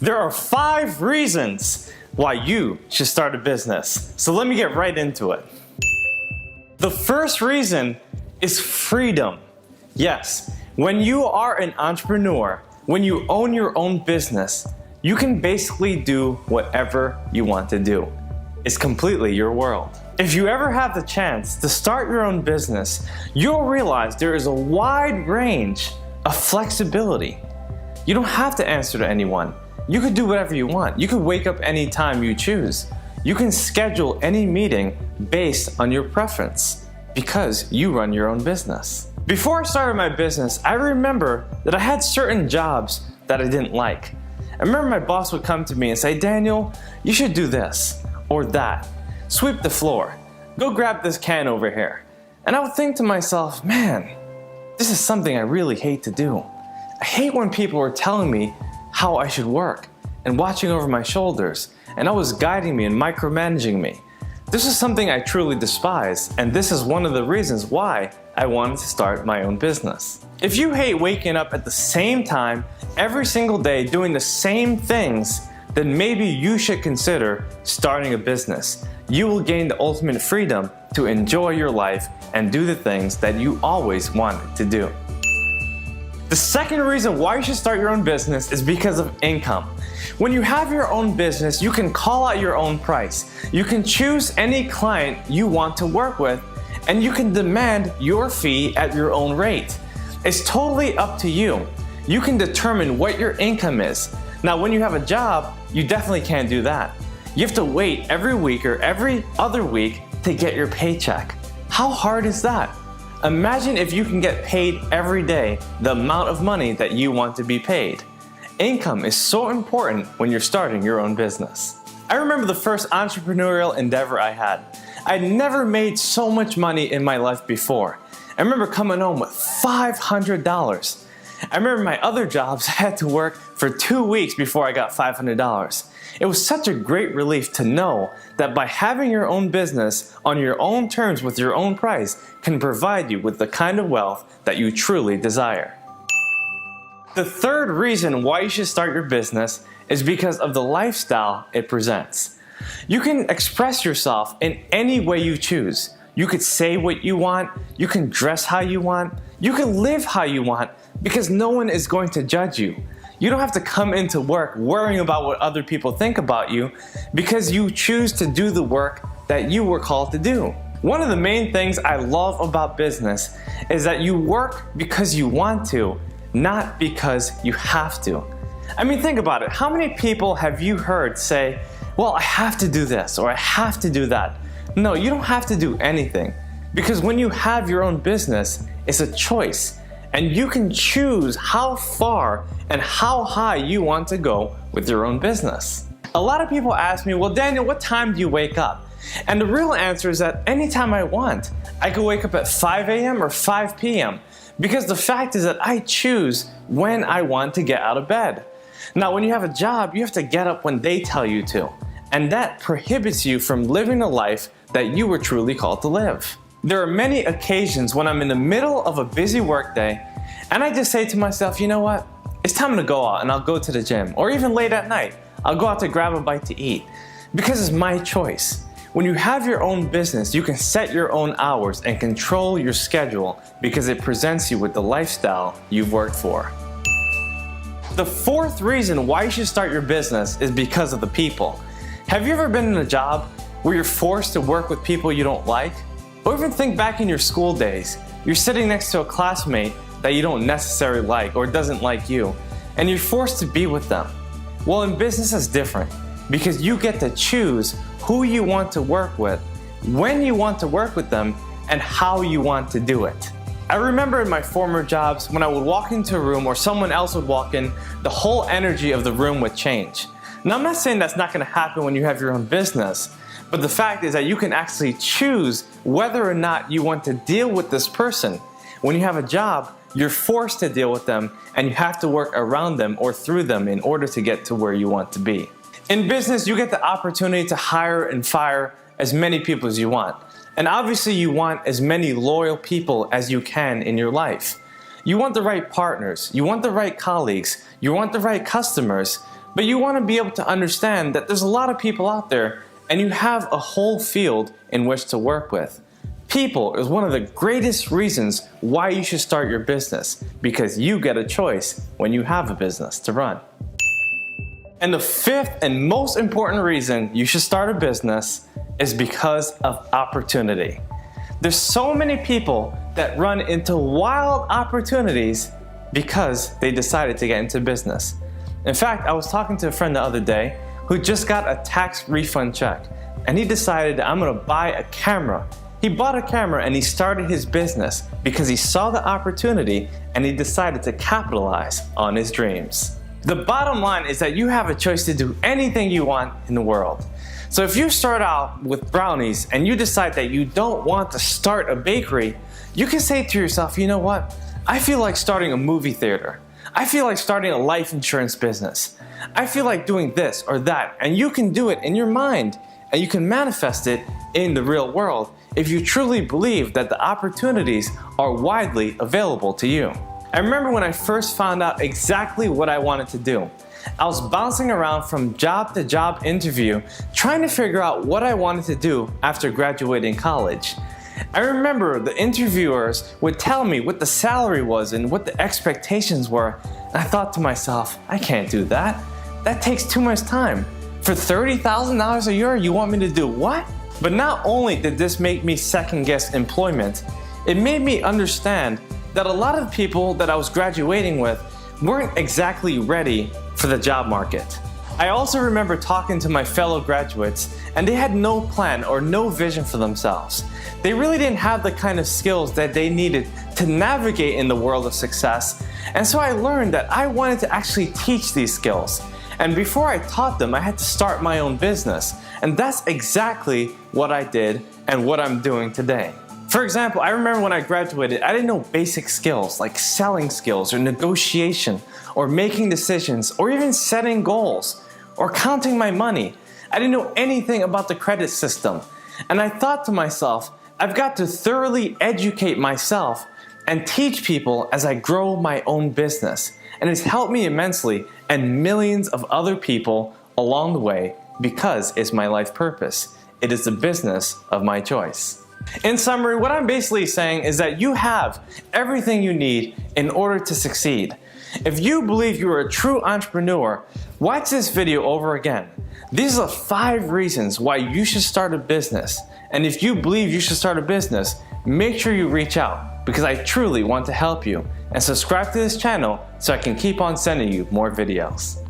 There are 5 reasons why you should start a business. So let me get right into it. The first reason is freedom. Yes, when you are an entrepreneur, when you own your own business, you can basically do whatever you want to do. It's completely your world. If you ever have the chance to start your own business, you'll realize there is a wide range of flexibility. You don't have to answer to anyone. You could do whatever you want. You could wake up any time you choose. You can schedule any meeting based on your preference because you run your own business. Before I started my business, I remember that I had certain jobs that I didn't like. I remember my boss would come to me and say, "Daniel, you should do this or that. Sweep the floor. Go grab this can over here." And I would think to myself, man, this is something I really hate to do. I hate when people are telling me how I should work and watching over my shoulders and always guiding me and micromanaging me. This is something I truly despise, and this is one of the reasons why I wanted to start my own business. If you hate waking up at the same time every single day doing the same things, then maybe you should consider starting a business. You will gain the ultimate freedom to enjoy your life and do the things that you always wanted to do. The second reason why you should start your own business is because of income. When you have your own business, you can call out your own price. You can choose any client you want to work with, and you can demand your fee at your own rate. It's totally up to you. You can determine what your income is. Now, when you have a job, you definitely can't do that. You have to wait every week or every other week to get your paycheck. How hard is that? Imagine if you can get paid every day the amount of money that you want to be paid. Income is so important when you're starting your own business. I remember the first entrepreneurial endeavor I had. I'd never made so much money in my life before. I remember coming home with $500. I remember my other jobs, I had to work for 2 weeks before I got $500. It was such a great relief to know that by having your own business on your own terms with your own price can provide you with the kind of wealth that you truly desire. The third reason why you should start your business is because of the lifestyle it presents. You can express yourself in any way you choose. You could say what you want, you can dress how you want, you can live how you want, because no one is going to judge you. You don't have to come into work worrying about what other people think about you because you choose to do the work that you were called to do. One of the main things I love about business is that you work because you want to, not because you have to. I mean, think about it. How many people have you heard say, "Well, I have to do this," or "I have to do that"? No, you don't have to do anything, because when you have your own business, it's a choice, and you can choose how far and how high you want to go with your own business. A lot of people ask me, "Well, Daniel, what time do you wake up?" And the real answer is that anytime I want. I could wake up at 5 a.m. or 5 p.m. because the fact is that I choose when I want to get out of bed. Now, when you have a job, you have to get up when they tell you to, and that prohibits you from living the life that you were truly called to live. There are many occasions when I'm in the middle of a busy workday and I just say to myself, you know what? It's time to go out and I'll go to the gym, or even late at night, I'll go out to grab a bite to eat, because it's my choice. When you have your own business, you can set your own hours and control your schedule because it presents you with the lifestyle you've worked for. The fourth reason why you should start your business is because of the people. Have you ever been in a job where you're forced to work with people you don't like? Or even think back in your school days. You're sitting next to a classmate that you don't necessarily like or doesn't like you, and you're forced to be with them. Well, in business it's different, because you get to choose who you want to work with, when you want to work with them, and how you want to do it. I remember in my former jobs, when I would walk into a room or someone else would walk in, the whole energy of the room would change. Now, I'm not saying that's not going to happen when you have your own business, but the fact is that you can actually choose whether or not you want to deal with this person. When you have a job, you're forced to deal with them, and you have to work around them or through them in order to get to where you want to be. In business, you get the opportunity to hire and fire as many people as you want. And obviously you want as many loyal people as you can in your life. You want the right partners, you want the right colleagues, you want the right customers, But you want to be able to understand that there's a lot of people out there and you have a whole field in which to work with. People is one of the greatest reasons why you should start your business, because you get a choice when you have a business to run. And the fifth and most important reason you should start a business is because of opportunity. There's so many people that run into wild opportunities because they decided to get into business. In fact, I was talking to a friend the other day who just got a tax refund check, and he decided that I'm gonna buy a camera. He bought a camera and he started his business because he saw the opportunity and he decided to capitalize on his dreams. The bottom line is that you have a choice to do anything you want in the world. So if you start out with brownies and you decide that you don't want to start a bakery, you can say to yourself, you know what? I feel like starting a movie theater. I feel like starting a life insurance business. I feel like doing this or that, and you can do it in your mind and you can manifest it in the real world if you truly believe that the opportunities are widely available to you. I remember when I first found out exactly what I wanted to do. I was bouncing around from job to job interview trying to figure out what I wanted to do after graduating college. I remember the interviewers would tell me what the salary was and what the expectations were, and I thought to myself, I can't do that. That takes too much time. For $30,000 a year, you want me to do what? But not only did this make me second guess employment, it made me understand that a lot of people that I was graduating with weren't exactly ready for the job market. I also remember talking to my fellow graduates, and they had no plan or no vision for themselves. They really didn't have the kind of skills that they needed to navigate in the world of success, and so I learned that I wanted to actually teach these skills. And before I taught them, I had to start my own business, and that's exactly what I did and what I'm doing today. For example, I remember when I graduated, I didn't know basic skills like selling skills or negotiation or making decisions or even setting goals or counting my money. I didn't know anything about the credit system. And I thought to myself, I've got to thoroughly educate myself and teach people as I grow my own business. And it's helped me immensely and millions of other people along the way because it's my life purpose. It is the business of my choice. In summary, what I'm basically saying is that you have everything you need in order to succeed. If you believe you're a true entrepreneur, watch this video over again. These are 5 reasons why you should start a business. And if you believe you should start a business, make sure you reach out because I truly want to help you. And subscribe to this channel so I can keep on sending you more videos.